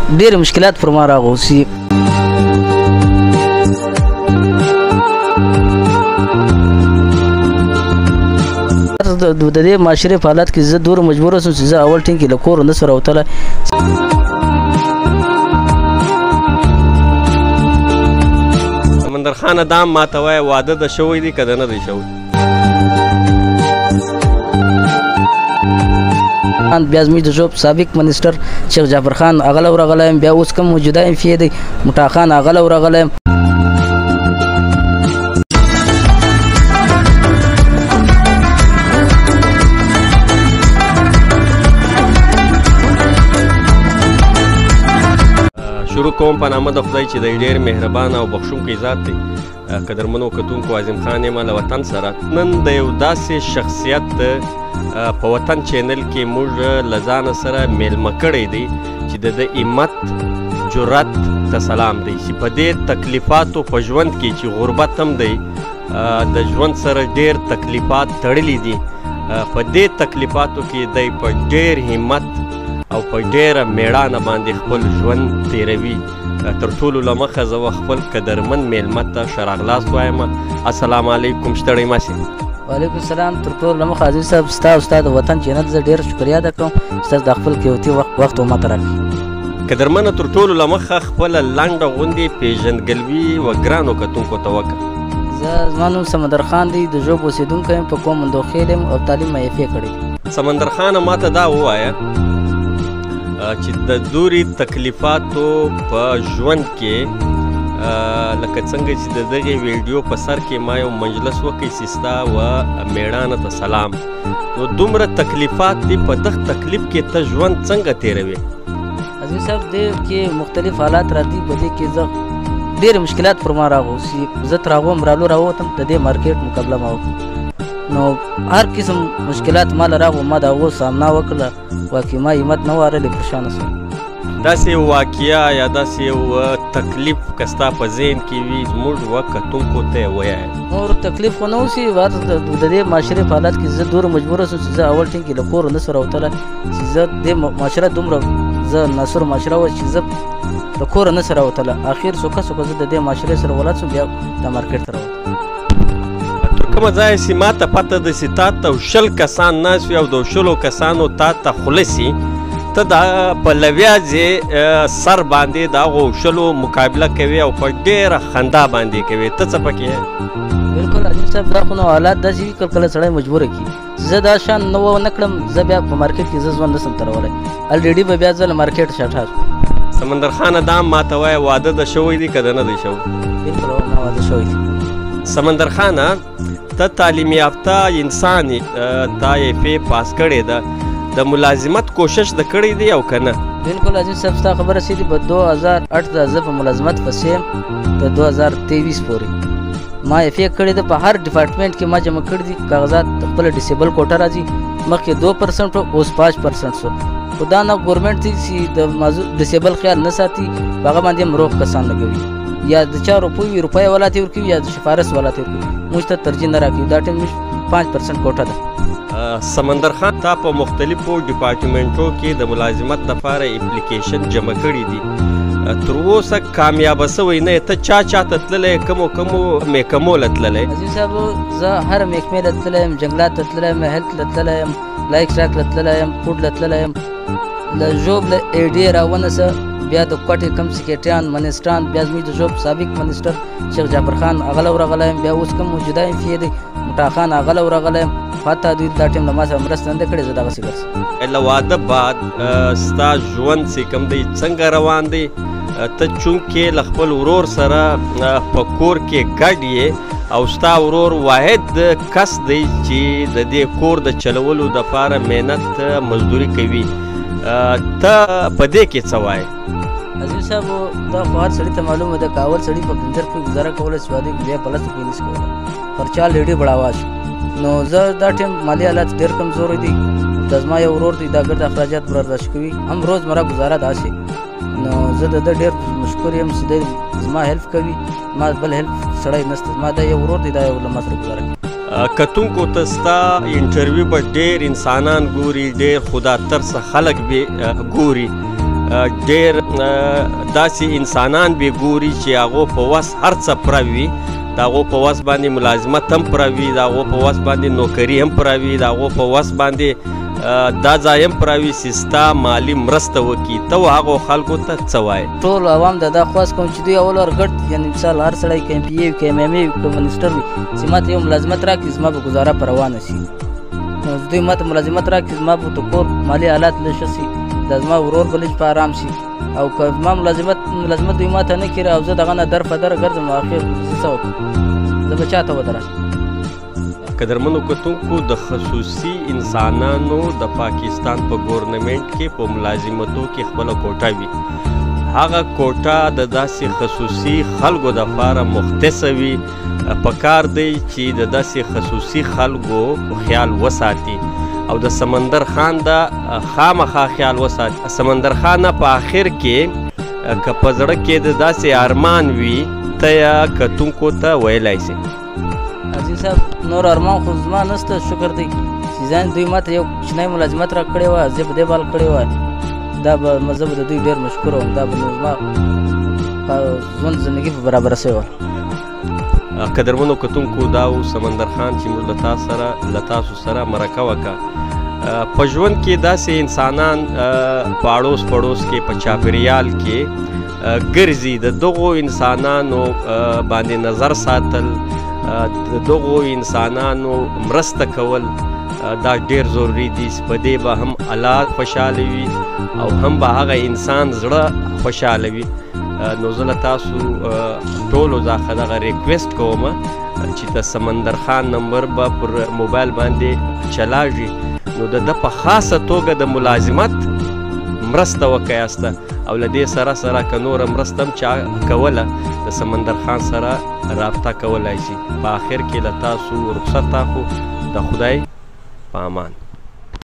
ډېر مشکلات پر ما راغوسي. د دې معاشرې په حالات کې زه دومره مجبوره شوم چې زه اول ټینګ کې له کوره نه سو راوتلی. سمندر خانه دا ماته وایه واده د شوی دی که د نه دی شوی؟ بیا زموږ د ژوب سابق منسټر شیخ جعفر خان هغه له ورغلی یم، بیا اوس کوم موجوده ایم پی دی مټا خان هغه له ورغلی یم. شروع کوم په نامه د خدای چې دی ډېر مهربان او بخښونکی ذات دی. قدرمنو کتونکو عظیم خان یم له وطن سره نن د یو داسې شخصیت په وطن چینل کې موږ له ځانه سره میلمه کړی دی چې د ده همت جرأت ته سلام دی چې په دې تکلیفاتو په ژوند کې چې غربت هم دی د ژوند سره ډېر تکلیفات تړلي دي په دې تکلیفاتو کې دی په ډېر همت او په ډېره میړانه باندې خپل ژوند تیروي. تر ټولو له مخه زه خپل قدرمن میلمه ته ښه راغلاست وایم. السلام علیکم، ستړی مه سې. وعلیکم السلام. تر ټولو له مخه عزیز صاحب ستا او ستا د وطن چینل زه ډېر شکریه ادا کوم چې تاسو د خپل قیمتي وخت او ماته راکړي. قدرمنه تر ټولو له مخه خپله لنډه غوندې پیژندګلوي و ګرانو کتونکو ته وکړه. زما نوم سمندر خان دی، د ژوب اوسېدونکی یم، په قوم مندوخیل یم او تعلیم مې اف کړی دی. سمندر خانه ماته دا ووایه چې د دوري تکلیفاتو په ژوند کې لکه څنګه چې د دغې ویډیو په سر کې ما یو مجلس وکړی چې ستا و میړانه ته سلام، نو دومره تکلیفات دي، په دغه تکلیف کې ته ژوند څنګه تیروې؟ عزیز صاحب دې کې مختلف حالات راځي، په دې کې زه ډېر مشکلات پر ما راغوسي. زه تر هغو مرالو راووتم د دې مارکیټ مقابله ما وکړه، نو هر قسم مشکلات ما له راغو، ما د هغو سامنا وکړله، واقعي ما همت نه وارلی، پریشانه شوم. داسې یو واقعه یا داسې یو تکلیف که ستا په ذهن کې وي زموږ و کتونکو ته یې ووایه. نور تکلیف خو نه اوسي، د دې معاشرې په حالات کې زه دومره مجبوره شوم چې زه اول ټینګ کې له کوره نه سو راوتلی، چې زه دې معاشره دومره زه ناصر معاشره وه چې زه د کوره نه سو راوتلی. اخر سوکه سوکه زه د دې معاشرې سره ولاد شوم، بیا د مارکیټ ته راوتم. تر کومه ځایه چې ما ته پته ده چې تا ته 20 کسان ناست وي او د 20 کسانو تا ته خوله سي، ته دا په لویاځې سر باندې د هغو 20 مقابله کوي او په ډېره خندا باندې کوي، ته څه پکې یې؟ بلکل عظیم صاحب دا خو نو حالات داسې وي کله کله سړی مجبوره کړي. زه دا شان نه کړم، زه بیا په مارکیټ کې زه ژوند نسم ترولی، الریډي به بیا زه له مارکیټ شاټه شوم. سمندر خانه دا ماته وایه واده د شوی دی که د نه دی شوی؟ بلکل ما واده شوی دی. سمندر خانه ته تعلیم یافته انسان یې، تا اف پاس کړې ده، د ملازمت کوشش د کړی دی او که نه؟ بلکل عزیز صاحب ستا خبره صحیح دي. په 2008 ته زه په ملازمت پسې یم، تر 2023 پورې ما اف کړې ده. په هر ډپارټمنټ کې ما جمع کړي دي کاغذات، خپله ډسیبل کوټه راځي، مخکې 2% اوس 5% شو. خو دا نه ګورمنټ دی چې د موضوع ډسیبل خیال نه ساتي، په هغه باندې هم روغ کسان لګوي، یا د چا روپۍ والا ته ورکوي یا د سفارش والا ته ورکوي، موږ ته ترجیح نه راکوي. دا ټیم موږ 5% کوټه ده. سمندر خان تا په مختلفو ډپارټمنټو کې د ملازمت دپاره اپلیکیشن جمع کړي دي، تر اوسه کامیابه سوی نه یې؟ ته چا ته تللی، کومو محکمو له تللی؟ عزیز صاحب زه هر محکمې له تللی یم، جنګلات ته تللی یم، هیلت له تللی یم، لایک سټاک له تللی یم، فوډ له تللی یم، له ژوب له اے ډي راونسه، بیا د کوټې کم سکریټریان منسټران، بیا زموږ د ژوب سابق منسټر شیخ جعفر خان هغه له ورغلی یم، بیا اوس کوم موجوده ایم پی دی مټا خان هغه له ورغلی یم. حتی دوی دا ټیم له ما سره مرسته نه ده کړې، زه دغسې ګرځم. له واده بعد ستا ژوند چې کوم دی څنګه روان دی؟ ته چونکې له خپل ورور سره په کور کې ګډ یې او ستا ورور واحد کس دی چې د دې کور د چلولو دپاره محنت مزدوري کوي، ته په دې کې څه وایې؟ عزیز صاحب دا خو هر سړي ته معلومه ده که اول سړي په 50 روپۍ ګزاره کولی شي، واده بیا په 10 روپۍ نشي کولی، خرچه الریډي بړاوا شو. نو زه دا ټیم مالي حالات ډېر کمزوری دي، دا زما یو ورور دی، دا ګرد اخراجات برداشت کوي، هم روزمره ګزاره داسې. نو زه د ده ډېر مشکور یم چې دی زما هیلپ کوي، ما بل هیلپ سړی نشته، زما دا یو ورور دی، دا یو له ما سره ګزاره کوي. کتونکو ته ستا انټرویو به ډېر انسانان ګوري، ډېر خدا ترسه خلک به ګوري، ډېر داسې انسانان به ګوري چې هغو په وس هر څه پوره وي، د هغو په وس باندې ملازمت هم پوره وي، د هغو په وس باندې نوکري هم پوره وي، د هغو په وس باندې دا ځای هم پوره وي چې ستا مالي مرسته وکړي. ته هغو خلکو ته څه وایې؟ ټول عوام ته دا خواست کوم چې دوی اول ور ګډ، یعنې مثال هر سړی که MP وي که MM وي که منسټر وي چې ما ته یو ملازمت راکړي، زما به ګزاره په روانه شي. نو دوی ما ته ملازمت راکړي، زما به د کور مالي حالات لږ ښه شي، دا زما ورور به لږ په ارام شي. او که زما ملازمت دوی ما ته نه کړي او زه دغه نه در په در ګرځم، نو اخر زه څه وکړم؟ زه به چا ته ودرشم؟ قدرمنو کتونکو، د خصوصي انسانانو د پاکستان په ګورنمنټ کې په ملازمتو کې خپله کوټه وي. هغه کوټه د داسې خصوصي خلکو دپاره مختصه وي. پکار دی چې د داسې خصوصي خلکو خیال وساتي او د سمندر خان د خامخا خیال وساتي. سمندر خان په آخر کې که په زړه کې د داسې ارمان وي، ته یې کتونکو ته ویلی سي. عزیز صاحب، نور ارمان خو زما نسته، شکر دی چې ځان دوی ما ته یو کوچنی ملازمت را کړی وه، زه په دې بال کړی وه، دا به زه به د دوی ډېر مشکوره وم، دا به نو زما ژوند زندګي په برابره سوې وه. قدرمنو کتونکو، دا و سمندر خان چې موږ له تاسو سره مرکه وکړه. په ژوند کې داسې انسانان په اړوس پړوس کې په چاپېریال کې ګرځي. د دغو انسانانو باندې نظر ساتل، د دغو انسانانو مرسته کول دا ډېر ضروري دي. په دې به هم الله خوشحاله وي او هم به هغه انسان زړه خوشحاله وي. نو زه له تاسو ټولو دغه ریکویسټ کوم چې د سمندر خان نمبر به پر موبایل باندې چلاږي، نو د ده په خاصه توګه د ملازمت مرسته وکیاسته او له دې سره سره که نوره مرسته هم چا کوله، د سمندر خان سره رابطه کولی شي. په آخر کې له تاسو رخصت اخلو. د خدای په امان.